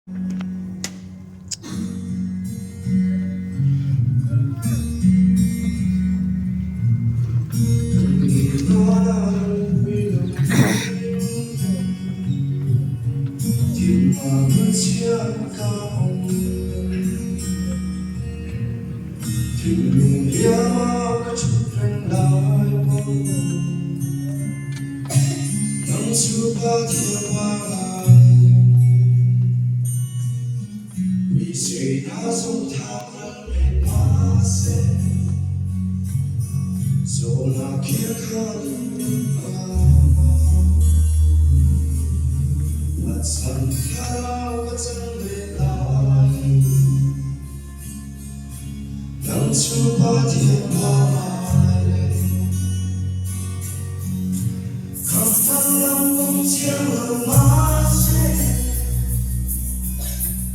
vì谁他送他们来那些，走那片海路我曾看到我真未来，当初把天把来，看看阳光见了那些。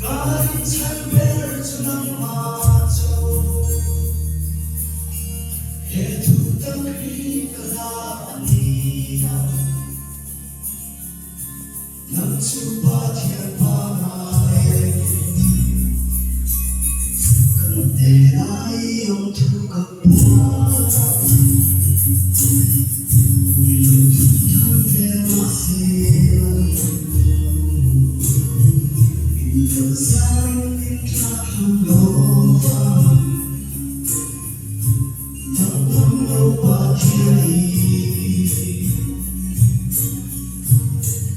가린 찬배를 주는 마저 해두던 그리가 아니야 남주바 thiên巴나에 그런데 나의 영토가 보아 우리는 두탄 대마세요 The sun in Casanova,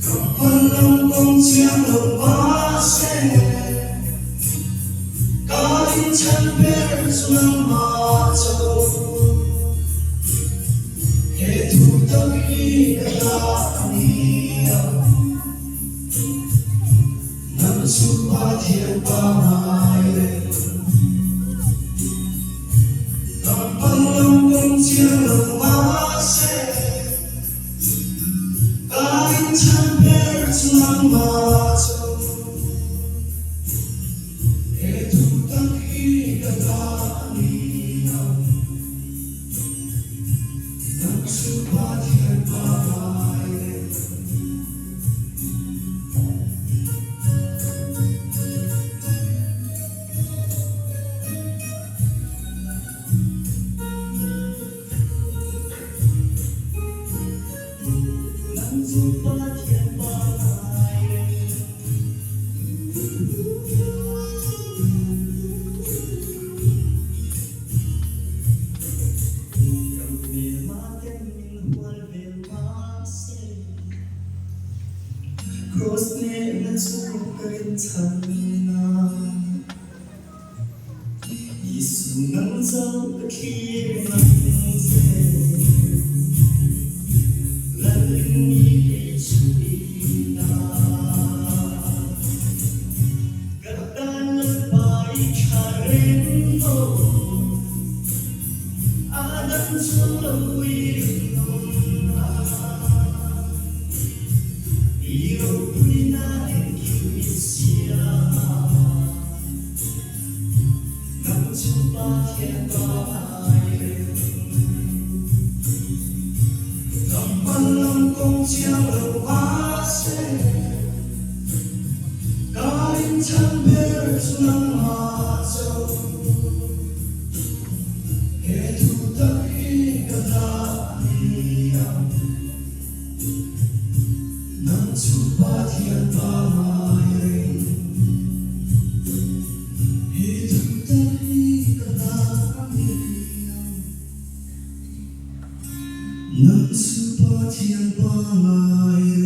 Kapal kong siyang lumase, kain chanpers ng macho, etutang higalaaniya. Supa thiên巴나에 kapalong siyang lumase kain chanpers ng macho etutang higalaaniya Supa thiên巴나에 Supa thiên巴나에 Krosne sukarin tanna Isunang sa kakimanse Laling ipichina Gatan at paikarin mo Adan sulawin Iro'y kimisya ng supa thiên巴나에 kapal kong siyang lumase kain chanpers ng macho etutang higalaaniya ng supa thiên巴나에 etutang higalaaniya ng supa thiên巴나에